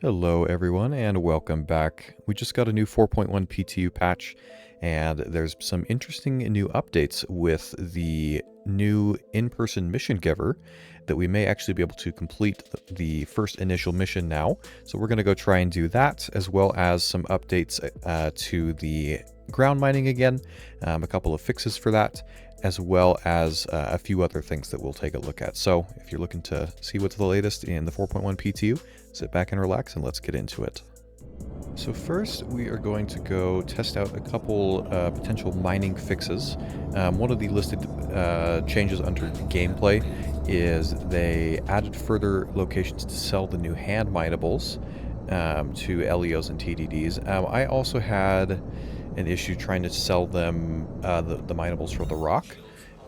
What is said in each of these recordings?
Hello everyone and welcome back. We just got a new 4.1 PTU patch and there's some interesting new updates with the new in-person mission giver that we may actually be able to complete the first initial mission now. So we're going to go try and do that, as well as some updates to the ground mining again, a couple of fixes for that, as well as a few other things that we'll take a look at. So if you're looking to see what's the latest in the 4.1 PTU, sit back and relax and let's get into it. So first we are going to go test out a couple potential mining fixes. One of the listed changes under gameplay is they added further locations to sell the new hand minables to LEOs and TDDs. I also had an issue trying to sell them the minables for the rock.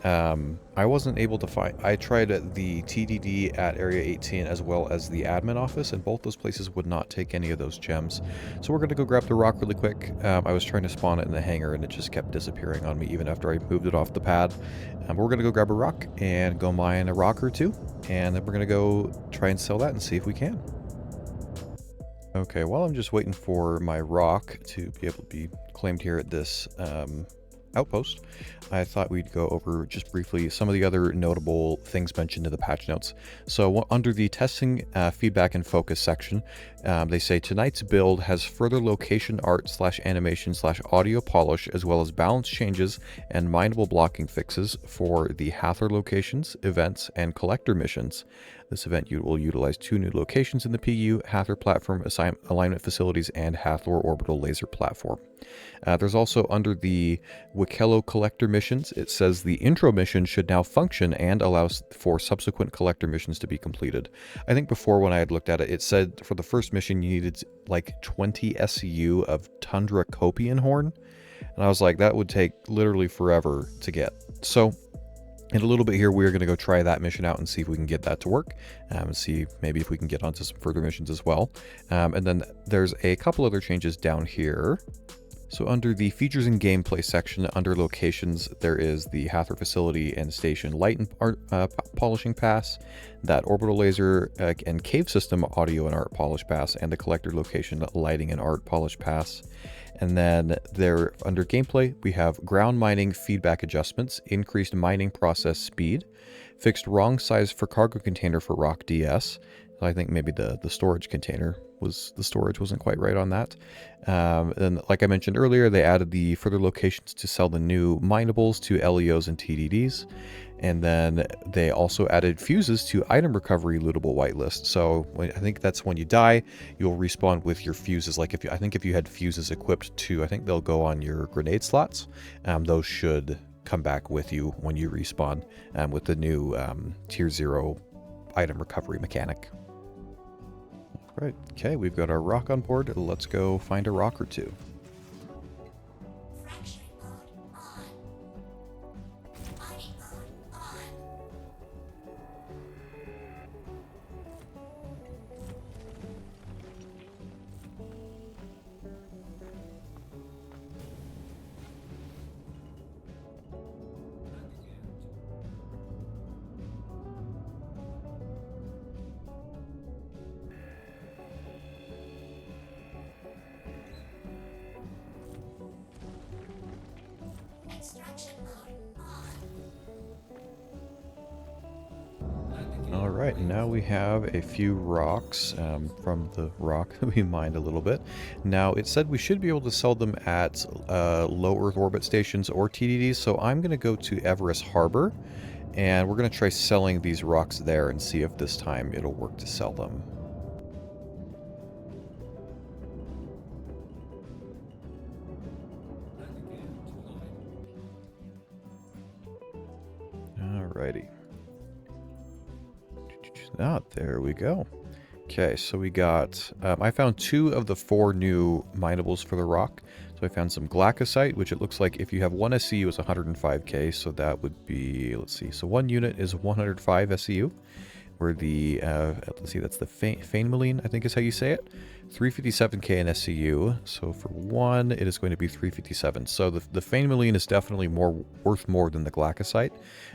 I wasn't able to find. I tried the TDD at Area 18 as well as the admin office, and both those places would not take any of those gems. So we're going to go grab the rock really quick. I was trying to spawn it in the hangar and it just kept disappearing on me even after I moved it off the pad. But we're going to go grab a rock and go mine a rock or two, and then we're going to go try and sell that and see if we can. Okay, while I'm just waiting for my rock to be able to be claimed here at this outpost, I thought we'd go over just briefly some of the other notable things mentioned in the patch notes. So under the testing feedback and focus section, they say tonight's build has further location art / animation / audio polish, as well as balance changes and mineable blocking fixes for the Hathor locations, events, and collector missions. This event will utilize 2 new locations in the PU, Hathor Platform Alignment Facilities and Hathor Orbital Laser Platform. There's also under the Wikello Collector missions, it says the intro mission should now function and allows for subsequent collector missions to be completed. I think before when I had looked at it, it said for the first mission you needed like 20 SCU of Tundra Kopion horn. And I was like, that would take literally forever to get. So in a little bit here, we're going to go try that mission out and see if we can get that to work, and see maybe if we can get onto some further missions as well. And then there's a couple other changes down here. So under the features and gameplay section, under locations, there is the Hathor facility and station light and art polishing pass, that orbital laser and cave system audio and art polish pass, and the collector location lighting and art polish pass. And then there, under gameplay, we have ground mining feedback adjustments, increased mining process speed, fixed wrong size for cargo container for Rock DS. I think maybe the storage container the storage wasn't quite right on that. And like I mentioned earlier, they added the further locations to sell the new minables to LEOs and TDDs. And then they also added fuses to item recovery lootable whitelist. So I think that's when you die, you'll respawn with your fuses. Like I think if you had fuses equipped to, I think they'll go on your grenade slots. Those should come back with you when you respawn with the new tier 0 item recovery mechanic. Right, okay, we've got our rock on board. Let's go find a rock or two. Alright, now we have a few rocks from the rock that we mined a little bit. Now, it said we should be able to sell them at low Earth orbit stations or TDDs, so I'm going to go to Everest Harbor, and we're going to try selling these rocks there and see if this time it'll work to sell them. Alrighty. Ah, there we go. Okay, so we got, I found 2 of the 4 new minables for the rock. So I found some glaucosite, which it looks like if you have 1 SCU is 105k, so that would be, let's see, so 1 unit is 105 SCU. where the, let's see, that's the Fainmaline, I think is how you say it. 357k in SCU, so for one, it is going to be 357. So the Fainmaline is definitely worth more than the Glacocyte.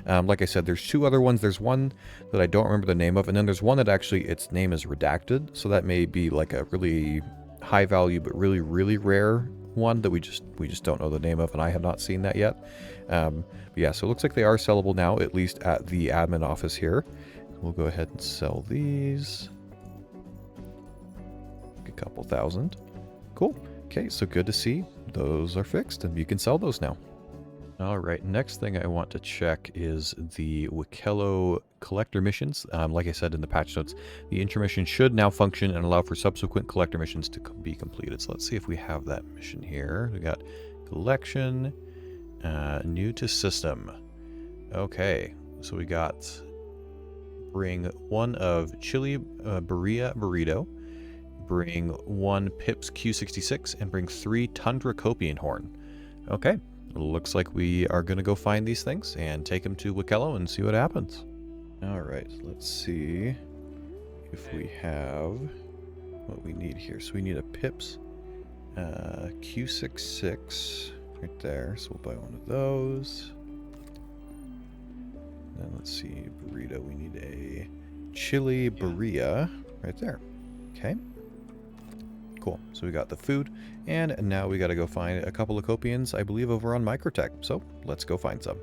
Like I said, there's two other ones. There's one that I don't remember the name of, and then there's one that actually its name is redacted, so that may be like a really high value but really, really rare one that we just don't know the name of, and I have not seen that yet. But yeah, so it looks like they are sellable now, at least at the admin office here. We'll go ahead and sell these. A couple thousand. Cool. Okay, so good to see. Those are fixed and you can sell those now. Alright, next thing I want to check is the Wikello collector missions. Like I said in the patch notes, the intermission should now function and allow for subsequent collector missions to be completed. So let's see if we have that mission here. We got collection, new to system. Okay, so we got bring one of Chili Burrilla Burrito, bring one Pips Q66, and bring 3 Tundra Kopion Horn. Okay, looks like we are going to go find these things and take them to Wikello and see what happens. Alright, let's see if we have what we need here. So we need a Pips Q66 right there, so we'll buy one of those. Then let's see, burrito, we need a Chili Burrilla right there. Okay. Cool. So we got the food, and now we got to go find a couple of Kopions, I believe, over on Microtech. So let's go find some.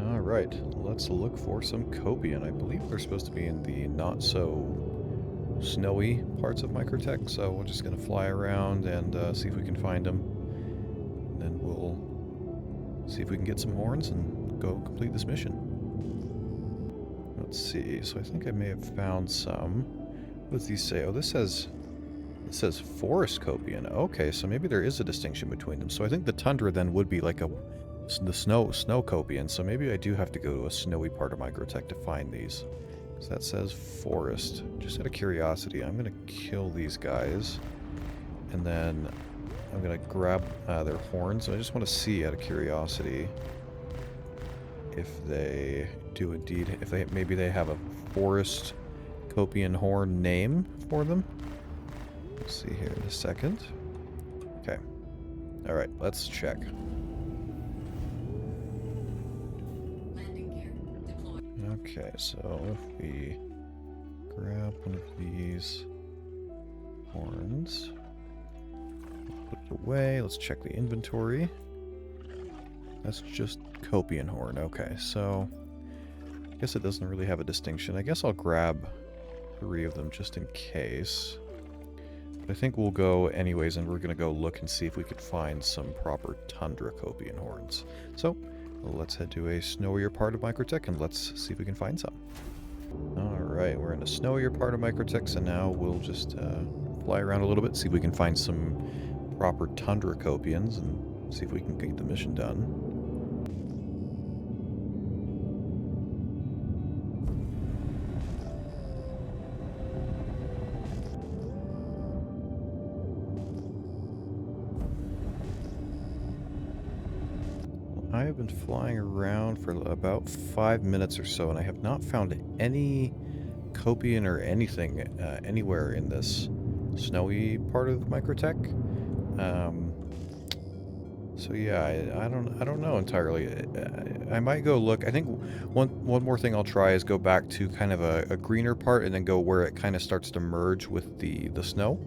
All right, let's look for some Kopion. I believe they're supposed to be in the not so snowy parts of Microtech. So we're just gonna fly around and see if we can find them. And then we'll see if we can get some horns and go complete this mission. Let's see. So I think I may have found some. What does these say? Oh, this says forest Kopion. Okay, so maybe there is a distinction between them. So I think the tundra then would be like the snow Kopion. So maybe I do have to go to a snowy part of Microtech to find these. So that says forest. Just out of curiosity, I'm gonna kill these guys, and then I'm gonna grab their horns. I just want to see, out of curiosity, if they do indeed, maybe they have a forest Kopion horn name for them. We'll see here in a second. Okay. Alright, let's check. Okay, so if we grab one of these horns, put it away, let's check the inventory. That's just Kopion horn. Okay, so I guess it doesn't really have a distinction. I guess I'll grab 3 of them just in case. But I think we'll go anyways, and we're going to go look and see if we could find some proper Tundra Kopion horns. So let's head to a snowier part of Microtech and let's see if we can find some. Alright, we're in a snowier part of Microtech, so now we'll just fly around a little bit, see if we can find some proper Tundra Kopions and see if we can get the mission done. I have been flying around for about 5 minutes or so, and I have not found any Kopion or anything anywhere in this snowy part of Microtech. So yeah, I don't know entirely. I might go look. I think one more thing I'll try is go back to kind of a greener part and then go where it kind of starts to merge with the snow.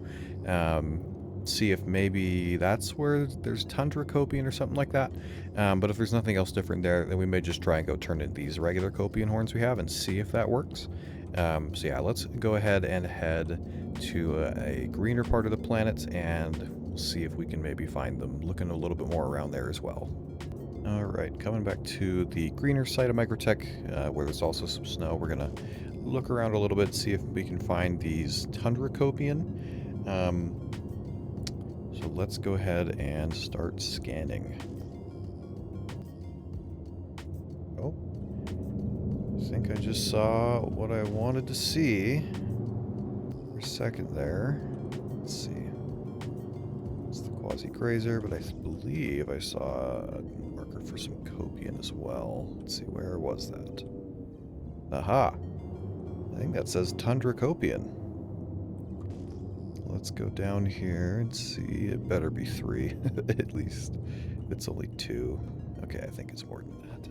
See if maybe that's where there's Tundra Kopion or something like that. But if there's nothing else different there, then we may just try and go turn in these regular Kopion horns we have and see if that works. So yeah, let's go ahead and head to a greener part of the planet and we'll see if we can maybe find them, looking a little bit more around there as well. Alright, coming back to the greener side of Microtech, where there's also some snow, we're going to look around a little bit, see if we can find these Tundra Kopion. So let's go ahead and start scanning. Oh, I think I just saw what I wanted to see for a second there. Let's see. It's the Quasi-Grazer, but I believe I saw a marker for some Kopion as well. Let's see, where was that? Aha! I think that says Tundra Kopion. Let's go down here and see. It better be 3, at least. It's only 2. Okay, I think it's more than that.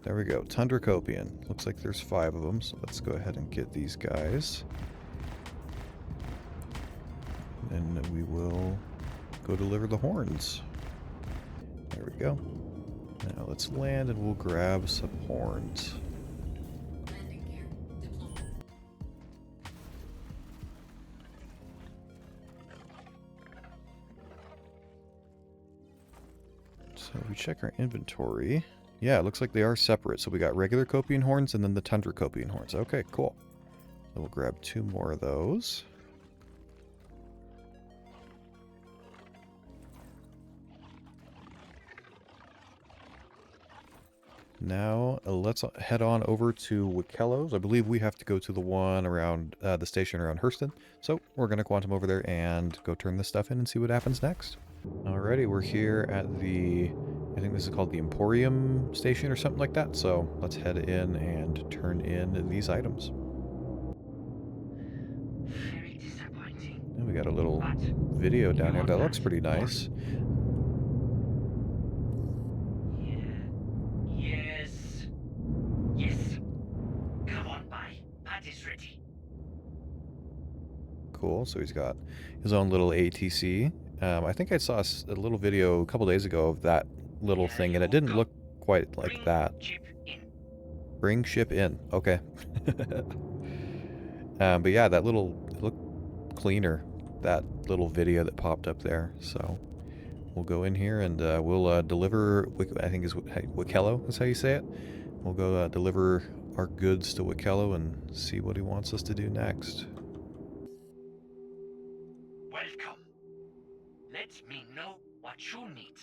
There we go. Tundra Kopion. Looks like there's 5 of them, so let's go ahead and get these guys. And we will go deliver the horns. There we go. Now let's land and we'll grab some horns. So we check our inventory. Yeah, it looks like they are separate. So we got regular Kopion horns and then the Tundra Kopion horns. Okay, cool. So we'll grab 2 more of those. Now, let's head on over to Wikello's. I believe we have to go to the one around the station around Hurston. So we're going to quantum over there and go turn this stuff in and see what happens next. Alrighty, we're here at the, I think this is called the Emporium station or something like that. So let's head in and turn in these items. Very disappointing. And we got a little video down here that looks pretty nice. Yes. Come on by. Pat is ready. Cool. So he's got his own little ATC. I think I saw a little video a couple days ago of that little thing, and it didn't look quite like that. Bring ship in. Okay. But yeah, that little, it looked cleaner, that little video that popped up there. So we'll go in here and we'll deliver, I think is Wikello is how you say it. We'll go deliver our goods to Wikello and see what he wants us to do next. Welcome. Let me know what you need.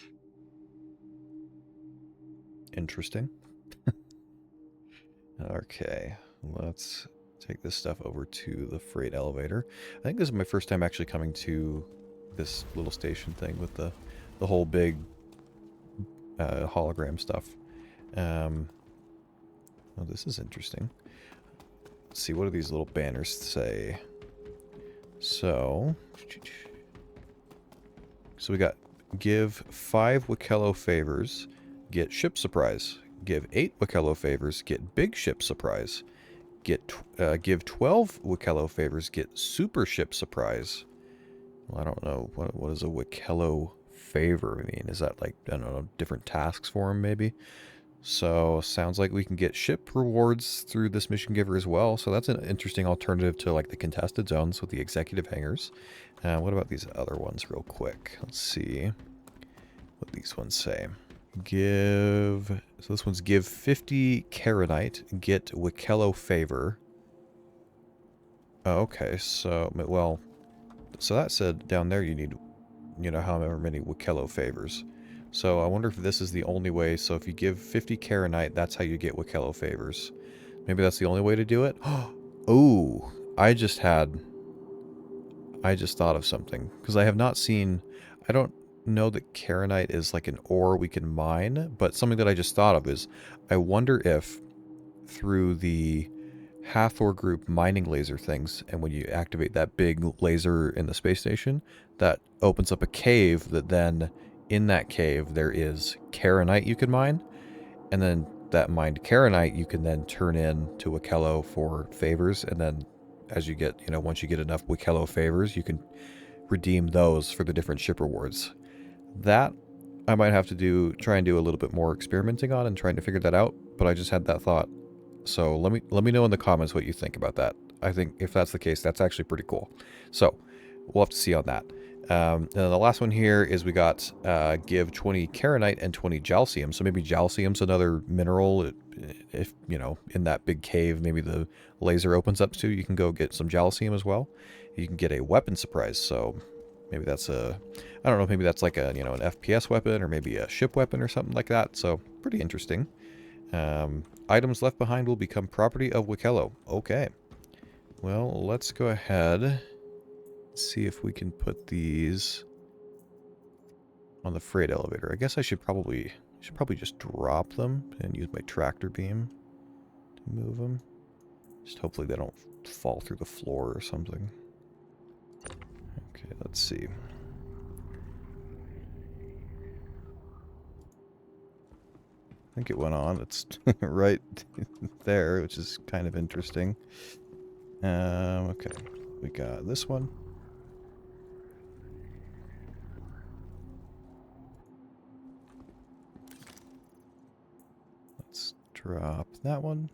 Interesting. Okay, let's take this stuff over to the freight elevator. I think this is my first time actually coming to this little station thing with the whole big hologram stuff. Oh, this is interesting. Let's see, what do these little banners say? So we got give 5 Wikello favors, get ship surprise. Give 8 Wikello favors, get big ship surprise. Give 12 Wikello favors, get super ship surprise. Well, I don't know. What is a Wikello favor mean? Is that like, I don't know, different tasks for him maybe? So sounds like we can get ship rewards through this mission giver as well. So that's an interesting alternative to like the contested zones with the executive hangars. What about these other ones real quick? Let's see what these ones say. So this one's give 50 Karenite, get Wikello favor. Oh, okay, so, well, so that said down there you need, you know, however many Wikello favors. So I wonder if this is the only way. So if you give 50 Karenite, that's how you get Wikello favors. Maybe that's the only way to do it. Oh, I just thought of something. Because I have not seen, I don't know that Karenite is like an ore we can mine. But something that I just thought of is, I wonder if through the Hathor group mining laser things, and when you activate that big laser in the space station, that opens up a cave that then... in that cave, there is Karenite you can mine, and then that mined Karenite you can then turn in to Wikello for favors, and then as you get, you know, once you get enough Wikello favors, you can redeem those for the different ship rewards. That I might have to try and do a little bit more experimenting on and trying to figure that out, but I just had that thought. So let me know in the comments what you think about that. I think if that's the case, that's actually pretty cool. So we'll have to see on that. And then the last one here is we got give 20 Karenite and 20 Jalcium. So maybe Jalcium's another mineral. If, you know, in that big cave, maybe the laser opens up to, you can go get some Jalcium as well. You can get a weapon surprise. So maybe that's I don't know, maybe that's like a, you know, an FPS weapon or maybe a ship weapon or something like that. So pretty interesting. Items left behind will become property of Wikello. Okay. Well, let's go ahead. See if we can put these on the freight elevator. I guess I should probably just drop them and use my tractor beam to move them. Just hopefully they don't fall through the floor or something. Okay, let's see. I think it went on. It's right there, which is kind of interesting. Okay. We got this one. Let's drop that one.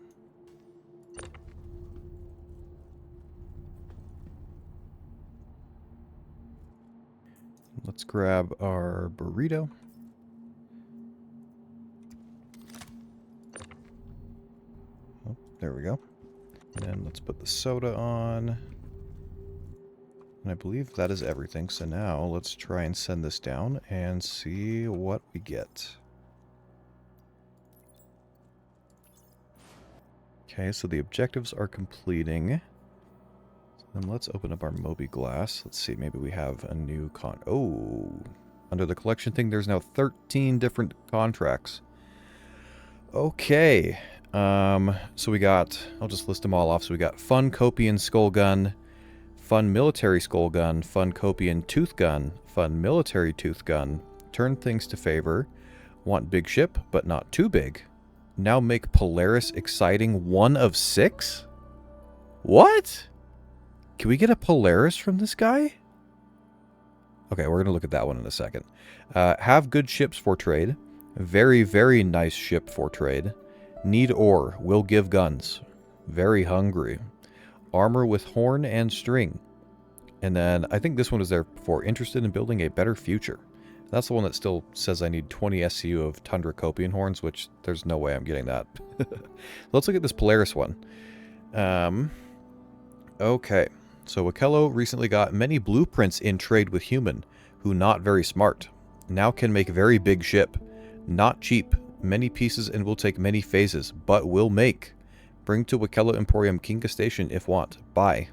Let's grab our burrito. Oh, there we go. And then let's put the soda on. And I believe that is everything. So now let's try and send this down and see what we get. Okay, so the objectives are completing. So then let's open up our Moby Glass. Let's see, maybe we have a new Oh, under the collection thing, there's now 13 different contracts. Okay, so we got, I'll just list them all off. So we got Fun Kopion Skull Gun, Fun Military Skull Gun, Fun Kopion Tooth Gun, Fun Military Tooth Gun, Turn Things to Favor, Want Big Ship, but not too big. Now make Polaris exciting 1 of 6? What? Can we get a Polaris from this guy? Okay, we're going to look at that one in a second. Have good ships for trade. Very, very nice ship for trade. Need ore. Will give guns. Very hungry. Armor with horn and string. And then, I think this one was there before. Interested in building a better future. That's the one that still says I need 20 SCU of Tundra Kopion horns, which there's no way I'm getting that. Let's look at this Polaris one. Okay. So Wakello recently got many blueprints in trade with human, who not very smart. Now can make very big ship. Not cheap. Many pieces and will take many phases, but will make. Bring to Wakello Emporium Kinga Station if want. Buy.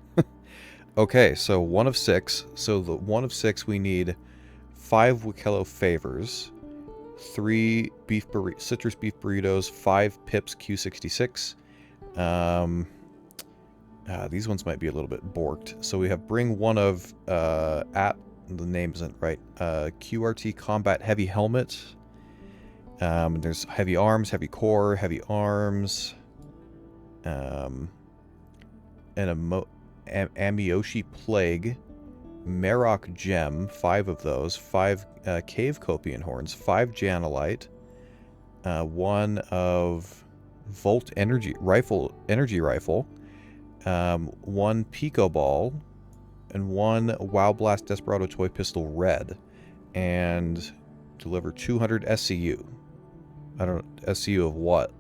Okay, so 1 of 6. So the 1 of 6 we need 5 Wakello favors, 3 citrus beef burritos, 5 pips Q66. These ones might be a little bit borked. So we have bring 1 of the name isn't right. QRT combat heavy helmet. There's heavy arms, heavy core, heavy arms, and a Amioshi plague. Marok Gem, 5 of those, 5 Cave Kopion Horns, 5 Janelite, 1 of Volt Energy Rifle, 1 Pico Ball, and 1 Wow Blast Desperado Toy Pistol Red, and deliver 200 SCU. I don't know, SCU of what?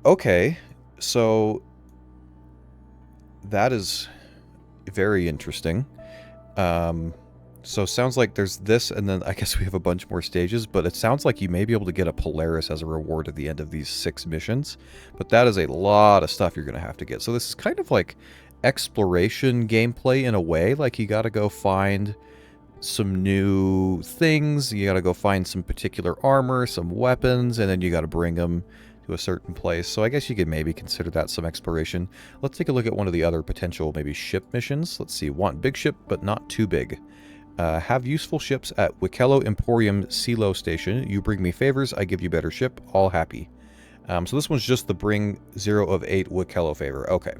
Okay, so that is very interesting. So sounds like there's this, and then I guess we have a bunch more stages, but it sounds like you may be able to get a Polaris as a reward at the end of these 6 missions, but that is a lot of stuff you're going to have to get. So this is kind of like exploration gameplay in a way, like you got to go find some new things, you got to go find some particular armor, some weapons, and then you got to bring them to a certain place. So I guess you could maybe consider that some exploration. Let's take a look at one of the other potential maybe ship missions. Let's see. Want big ship, but not too big. Have useful ships at Wakello Emporium Silo Station. You bring me favors, I give you better ship. All happy. So this one's just the bring 0 of 8 Wakello favor. Okay.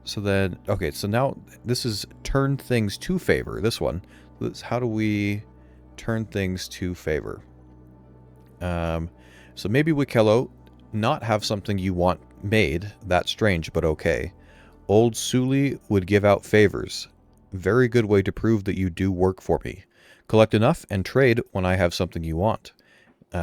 So then, okay, so now this is turn things to favor. This one. How do we turn things to favor? So maybe Wakello not have something you want made. That's strange, but okay. Old Suli would give out favors. Very good way to prove that you do work for me. Collect enough and trade when I have something you want.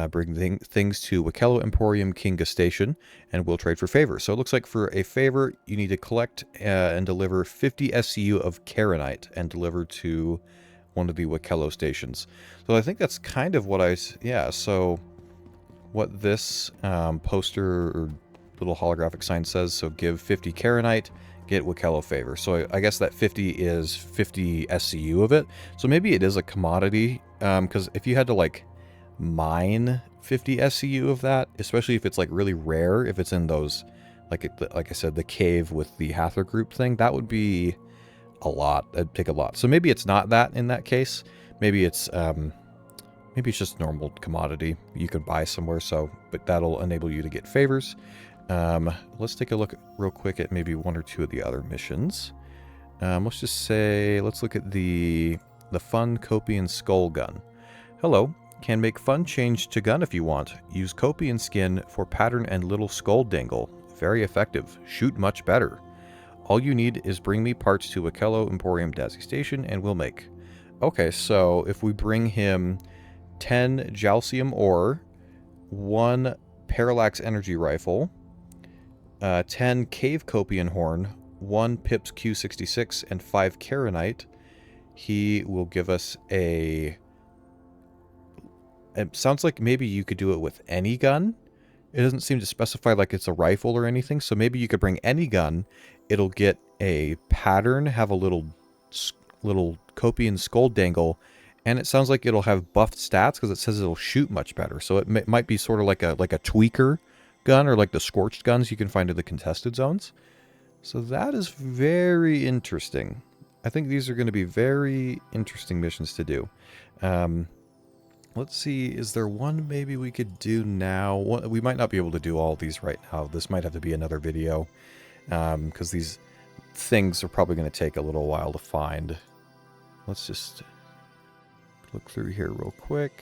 Bring things to Wakello Emporium Kinga Station, and we'll trade for favor. So it looks like for a favor, you need to collect and deliver 50 SCU of Karenite and deliver to one of the Wakello stations. So I think that's kind of what so what this poster or little holographic sign says. So give 50 Karenite, get Wakello favor. So I guess that 50 is 50 SCU of it. So maybe it is a commodity, because if you had to like mine 50 SCU of that, especially if it's like really rare, if it's in those, like I said, the cave with the Hathor group thing, that would be a lot. That'd take a lot. So maybe it's not that in that case. Maybe it's just normal commodity you could buy somewhere. So, but that'll enable you to get favors. Let's take a look real quick at maybe one or two of the other missions. Let's just say, let's look at the fun Kopion skull gun. Hello. Can make fun change to gun if you want. Use Kopion skin for pattern and little skull dangle. Very effective. Shoot much better. All you need is bring me parts to Akello Emporium Dazzy Station and we'll make. Okay, so if we bring him 10 Jalcium ore, 1 Parallax energy rifle, 10 Cave Kopion horn, 1 Pips Q66, and 5 Karenite, he will give us a... It sounds like maybe you could do it with any gun. It doesn't seem to specify like it's a rifle or anything, so maybe you could bring any gun. It'll get a pattern, have a little Kopion skull dangle, and it sounds like it'll have buffed stats because it says it'll shoot much better. So it might be sort of like a tweaker gun, or like the scorched guns you can find in the contested zones. So that is very interesting. I think these are going to be very interesting missions to do. Let's see, is there one maybe we could do now? We might not be able to do all these right now. This might have to be another video, because these things are probably going to take a little while to find. Let's just look through here real quick.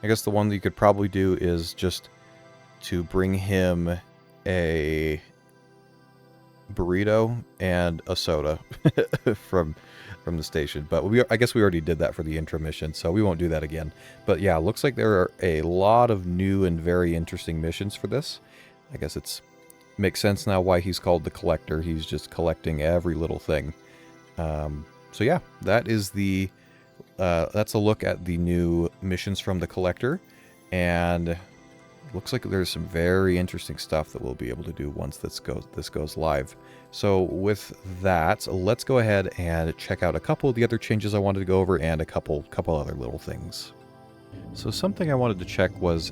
I guess the one that you could probably do is just to bring him a burrito and a soda from the station, but I guess we already did that for the intro mission, so we won't do that again. But yeah, looks like there are a lot of new and very interesting missions for this. I guess makes sense now why he's called the Collector. He's just collecting every little thing. So yeah, that is that's a look at the new missions from the Collector, and looks like there's some very interesting stuff that we'll be able to do once this goes live. So with that, let's go ahead and check out a couple of the other changes I wanted to go over and a couple other little things. So something I wanted to check was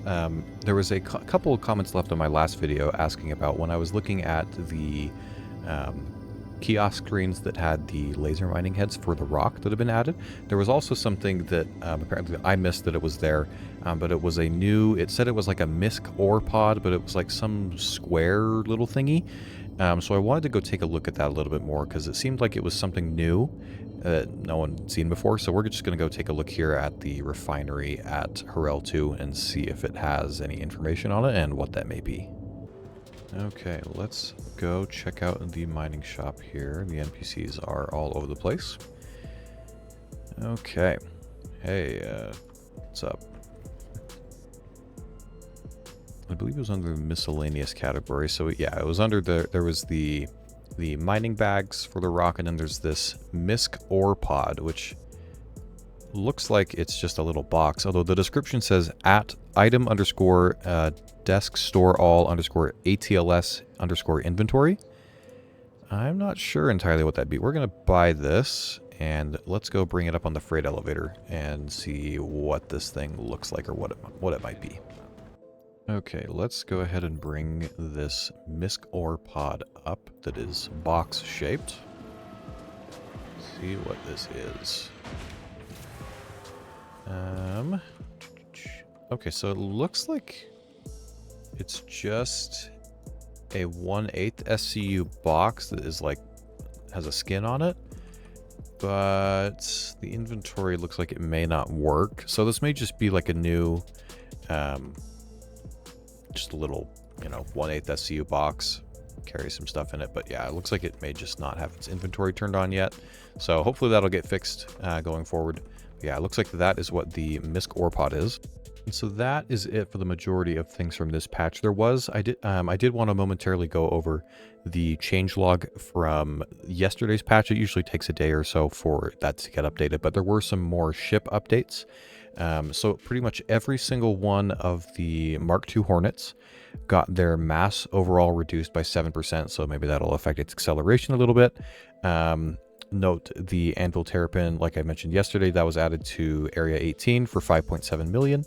there was a couple of comments left on my last video asking about when I was looking at the kiosk screens that had the laser mining heads for the rock that have been added. There was also something that apparently I missed that it was there, but it was it said it was like a misc ore pod, but it was like some square little thingy. So I wanted to go take a look at that a little bit more because it seemed like it was something new that no one had seen before. So we're just going to go take a look here at the refinery at Harel 2 and see if it has any information on it and what that may be. Okay, let's go check out the mining shop here. The NPCs are all over the place. Okay. Hey, what's up? I believe it was under the miscellaneous category. So yeah, it was under there was the mining bags for the rock, and then there's this misc ore pod, which looks like it's just a little box, although the description says at item underscore desk store all underscore ATLS underscore inventory. I'm not sure entirely what that'd be. We're gonna buy this and let's go bring it up on the freight elevator and see what this thing looks like or what it might be. Okay, let's go ahead and bring this misc ore pod up that is box shaped. See what this is. Okay, so it looks like it's just a 1/8 SCU box that is like has a skin on it, but the inventory looks like it may not work. So this may just be like a new, just a little, 1/8 SCU box, carry some stuff in it. But yeah, it looks like it may just not have its inventory turned on yet. So hopefully that'll get fixed going forward. Yeah, it looks like that is what the misc ore pod is. And so that is it for the majority of things from this patch. I did want to momentarily go over the changelog from yesterday's patch. It usually takes a day or so for that to get updated, but there were some more ship updates. So pretty much every single one of the Mark II Hornets got their mass overall reduced by 7%, so maybe that'll affect its acceleration a little bit. Note the Anvil Terrapin, like I mentioned yesterday, that was added to Area 18 for 5.7 million.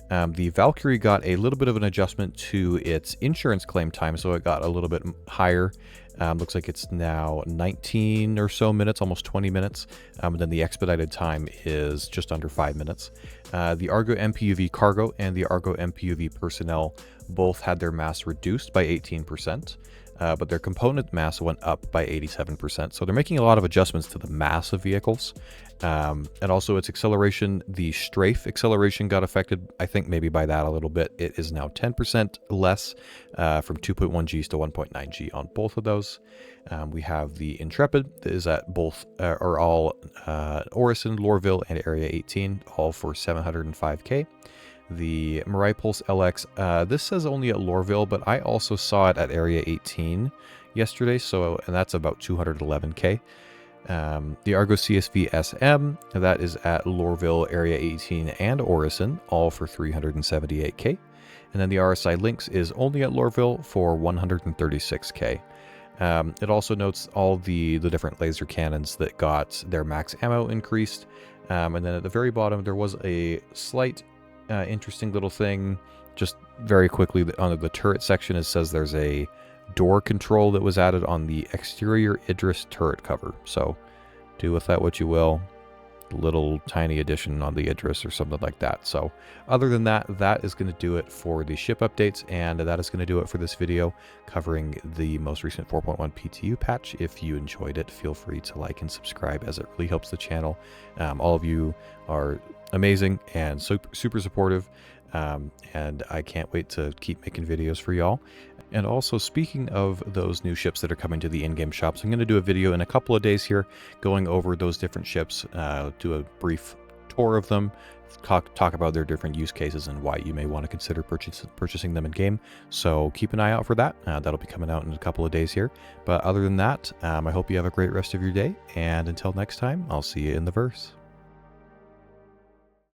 The Valkyrie got a little bit of an adjustment to its insurance claim time, so it got a little bit higher. Looks like it's now 19 or so minutes, almost 20 minutes. And then the expedited time is just under 5 minutes. The Argo MPUV Cargo and the Argo MPUV Personnel both had their mass reduced by 18%. But their component mass went up by 87%. So they're making a lot of adjustments to the mass of vehicles. And also its acceleration, the strafe acceleration got affected, I think maybe by that a little bit. It is now 10% less from 2.1 Gs to 1.9 G on both of those. We have the Intrepid that is at both, or all Orison, Lorville, and Area 18, all for 705K. The Mirai Pulse LX, this says only at Lorville, but I also saw it at Area 18 yesterday, and that's about 211K. The Argo CSV SM, that is at Lorville, Area 18, and Orison, all for 378K. And then the RSI Lynx is only at Lorville for 136K. It also notes all the different laser cannons that got their max ammo increased. And then at the very bottom, there was a slight interesting little thing. Just very quickly, on the turret section, it says there's a door control that was added on the exterior Idris turret cover. So do with that what you will. Little tiny addition on the Idris or something like that. So other than that, that is going to do it for the ship updates, and that is going to do it for this video covering the most recent 4.1 PTU patch. If you enjoyed it, feel free to like and subscribe, as it really helps the channel. All of you are amazing and super supportive, and I can't wait to keep making videos for y'all. And also, speaking of those new ships that are coming to the in-game shops, I'm going to do a video in a couple of days here going over those different ships, do a brief tour of them, talk about their different use cases and why you may want to consider purchasing them in-game. So keep an eye out for that. That'll be coming out in a couple of days here. But other than that, I hope you have a great rest of your day, and until next time, I'll see you in the verse.